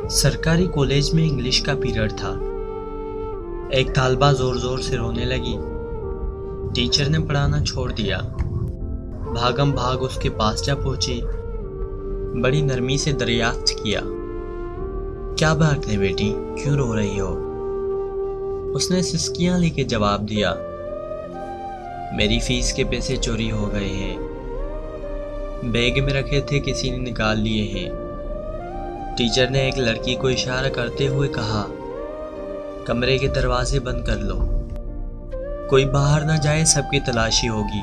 सरकारी कॉलेज में इंग्लिश का पीरियड था। एक तालबा जोर जोर से रोने लगी। टीचर ने पढ़ाना छोड़ दिया। भागम भाग उसके पास जा पहुंची। बड़ी नरमी से दरियाफ्त किया, क्या बात है बेटी, क्यों रो रही हो? उसने सिसकियां लेके जवाब दिया, मेरी फीस के पैसे चोरी हो गए हैं। बैग में रखे थे, किसी ने निकाल लिए हैं। टीचर ने एक लड़की को इशारा करते हुए कहा, कमरे के दरवाजे बंद कर लो, कोई बाहर ना जाए, सबकी तलाशी होगी।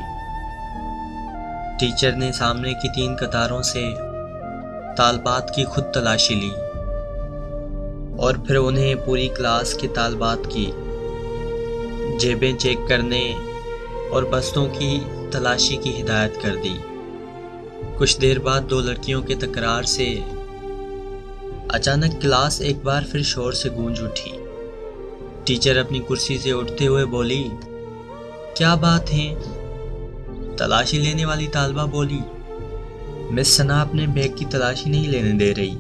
टीचर ने सामने की 3 कतारों से तालबात की खुद तलाशी ली और फिर उन्हें पूरी क्लास के तालबात की जेबें चेक करने और बस्तों की तलाशी की हिदायत कर दी। कुछ देर बाद 2 लड़कियों के तकरार से अचानक क्लास एक बार फिर शोर से गूंज उठी। टीचर अपनी कुर्सी से उठते हुए बोली, क्या बात है? तलाशी लेने वाली तालबा बोली, मिस सना अपने बैग की तलाशी नहीं लेने दे रही।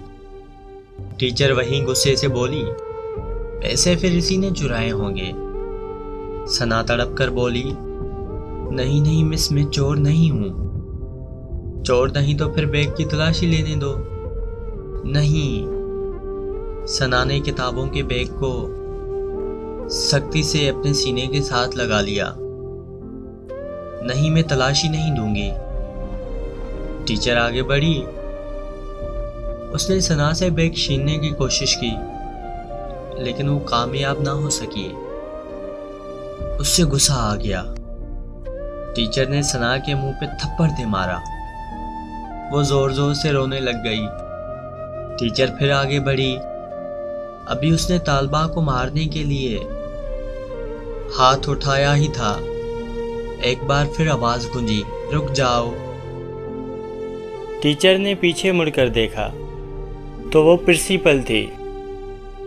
टीचर वहीं गुस्से से बोली, पैसे फिर इसी ने चुराए होंगे। सना तड़प कर बोली, नहीं नहीं मिस, मैं चोर नहीं हूं। चोर नहीं तो फिर बैग की तलाशी लेने दो। नहीं। सना ने किताबों के बैग को सख्ती से अपने सीने के साथ लगा लिया। नहीं, मैं तलाशी नहीं दूंगी। टीचर आगे बढ़ी। उसने सना से बैग छीनने की कोशिश की, लेकिन वो कामयाब ना हो सकी। उससे गुस्सा आ गया। टीचर ने सना के मुंह पे थप्पड़ दे मारा। वो जोर जोर से रोने लग गई। टीचर फिर आगे बढ़ी। अभी उसने तालबा को मारने के लिए हाथ उठाया ही था, एक बार फिर आवाज गूंजी, रुक जाओ। टीचर ने पीछे मुड़कर देखा तो वो प्रिंसिपल थी।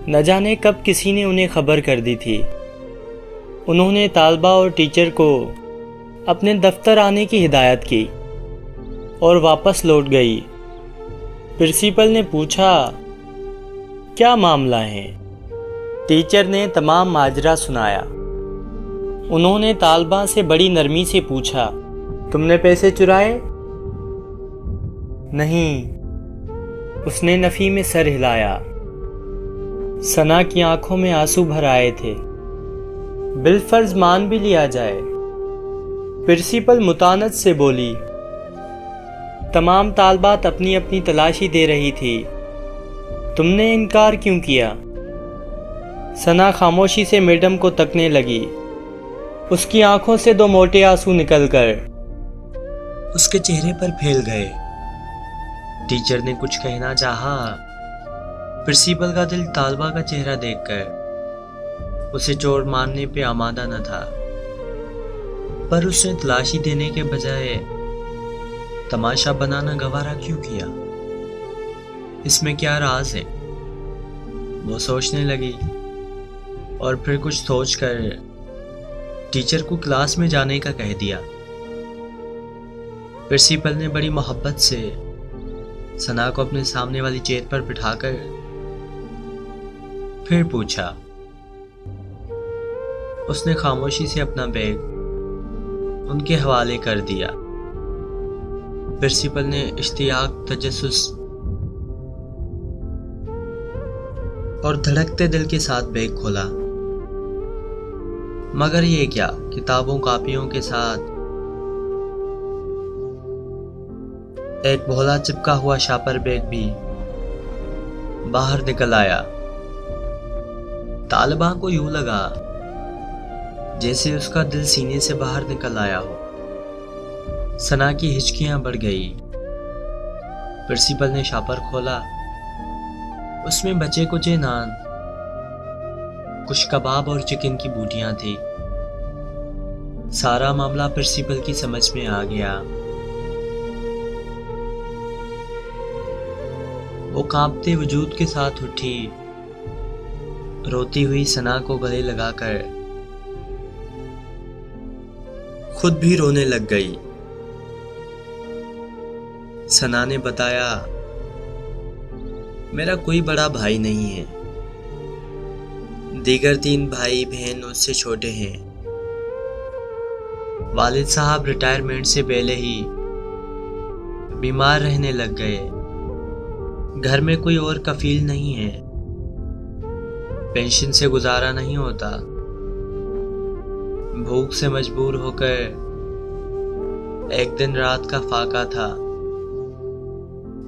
न जाने कब किसी ने उन्हें खबर कर दी थी। उन्होंने तालबा और टीचर को अपने दफ्तर आने की हिदायत की और वापस लौट गई। प्रिंसिपल ने पूछा, क्या मामला है? टीचर ने तमाम माजरा सुनाया। उन्होंने तालबा से बड़ी नरमी से पूछा, तुमने पैसे चुराए? नहीं। उसने नफी में सर हिलाया। सना की आंखों में आंसू भर आए थे। बिलफर्ज मान भी लिया जाए। प्रिंसिपल मुतानत से बोली, तमाम तालबात अपनी अपनी तलाशी दे रही थी, तुमने इनकार क्यों किया? सना खामोशी से मैडम को तकने लगी। उसकी आंखों से 2 मोटे आंसू निकलकर उसके चेहरे पर फैल गए। टीचर ने कुछ कहना चाहा। प्रिंसिपल का दिल तालबा का चेहरा देखकर उसे चोर मारने पे आमादा न था, पर उसने तलाशी देने के बजाय तमाशा बनाना गवारा क्यों किया? इसमें क्या राज है? वो सोचने लगी और फिर कुछ सोचकर टीचर को क्लास में जाने का कह दिया। प्रिंसिपल ने बड़ी मोहब्बत से सना को अपने सामने वाली चेयर पर बिठाकर फिर पूछा। उसने खामोशी से अपना बैग उनके हवाले कर दिया। प्रिंसिपल ने इश्तियाक, तजस्सुस और धड़कते दिल के साथ बैग खोला। मगर ये क्या, किताबों कापियों के साथ एक भोला चिपका हुआ शापर बैग भी बाहर निकल आया। तालिबा को यूं लगा जैसे उसका दिल सीने से बाहर निकल आया हो। सना की हिचकियां बढ़ गई। प्रिंसिपल ने शापर खोला। उसमें बचे कुचे नान, कुछ कबाब और चिकन की बूटियां थी। सारा मामला प्रिंसिपल की समझ में आ गया। वो कांपते वजूद के साथ उठी। रोती हुई सना को गले लगाकर खुद भी रोने लग गई। सना ने बताया, मेरा कोई बड़ा भाई नहीं है। दीगर 3 भाई बहन उससे छोटे हैं। वालिद साहब रिटायरमेंट से पहले ही बीमार रहने लग गए। घर में कोई और कफील नहीं है। पेंशन से गुजारा नहीं होता। भूख से मजबूर होकर एक दिन रात का फाका था।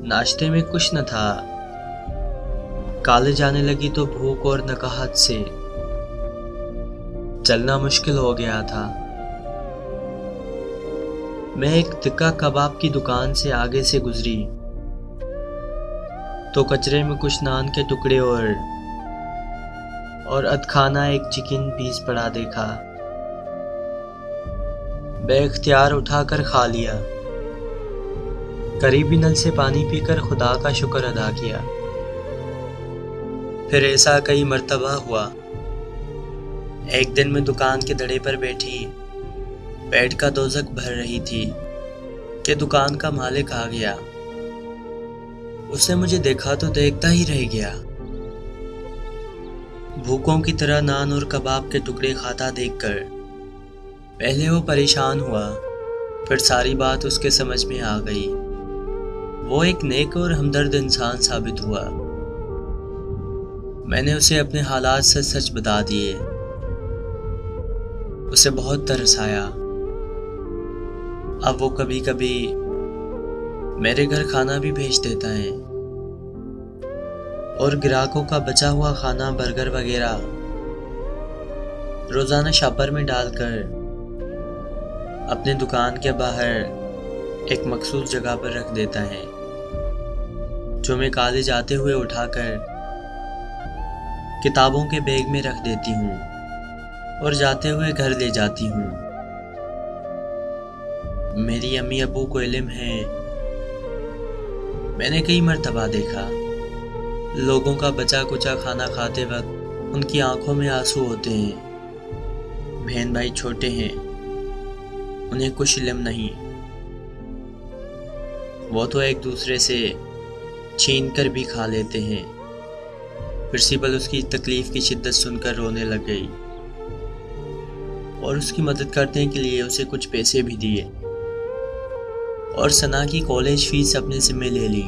नाश्ते में कुछ न था। कॉलेज आने लगी तो भूख और नकाहत से चलना मुश्किल हो गया था। मैं एक तिक्का कबाब की दुकान से आगे से गुजरी तो कचरे में कुछ नान के टुकड़े और अधखाना एक चिकन पीस पड़ा देखा। बेख्तियार उठाकर खा लिया। करीबी नल से पानी पीकर खुदा का शुक्र अदा किया। फिर ऐसा कई मर्तबा हुआ। एक दिन मैं दुकान के दड़े पर बैठी पेट का दोजक भर रही थी कि दुकान का मालिक आ गया। उसने मुझे देखा तो देखता ही रह गया। भूखों की तरह नान और कबाब के टुकड़े खाता देखकर पहले वो परेशान हुआ, फिर सारी बात उसके समझ में आ गई। वो एक नेक और हमदर्द इंसान साबित हुआ। मैंने उसे अपने हालात से सच बता दिए। उसे बहुत तरस आया। अब वो कभी कभी मेरे घर खाना भी भेज देता है और ग्राहकों का बचा हुआ खाना, बर्गर वगैरह रोजाना शॉपर में डालकर अपने दुकान के बाहर एक मखसूस जगह पर रख देता है, जो मैं कॉलेज आते हुए उठाकर किताबों के बैग में रख देती हूँ और जाते हुए घर ले जाती हूँ। मेरी अम्मी अब्बू को इल्म है। मैंने कई मर्तबा देखा लोगों का बचा कुचा खाना खाते वक्त उनकी आंखों में आंसू होते हैं। बहन भाई छोटे हैं, उन्हें कुछ इल्म नहीं। वो तो एक दूसरे से छीन कर भी खा लेते हैं। प्रिंसिपल उसकी तकलीफ की शिद्दत सुनकर रोने लग गई और उसकी मदद करने के लिए उसे कुछ पैसे भी दिए और सना की कॉलेज फीस अपने जिम्मे ले ली।